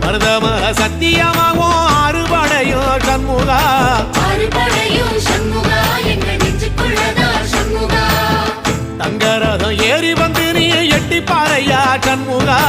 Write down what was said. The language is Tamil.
மருதமக சத்தியமாகும் அறுபடையும் சண்முகா தங்கரதம் ஏறி வந்து நீ எட்டி பாறையா சண்முகா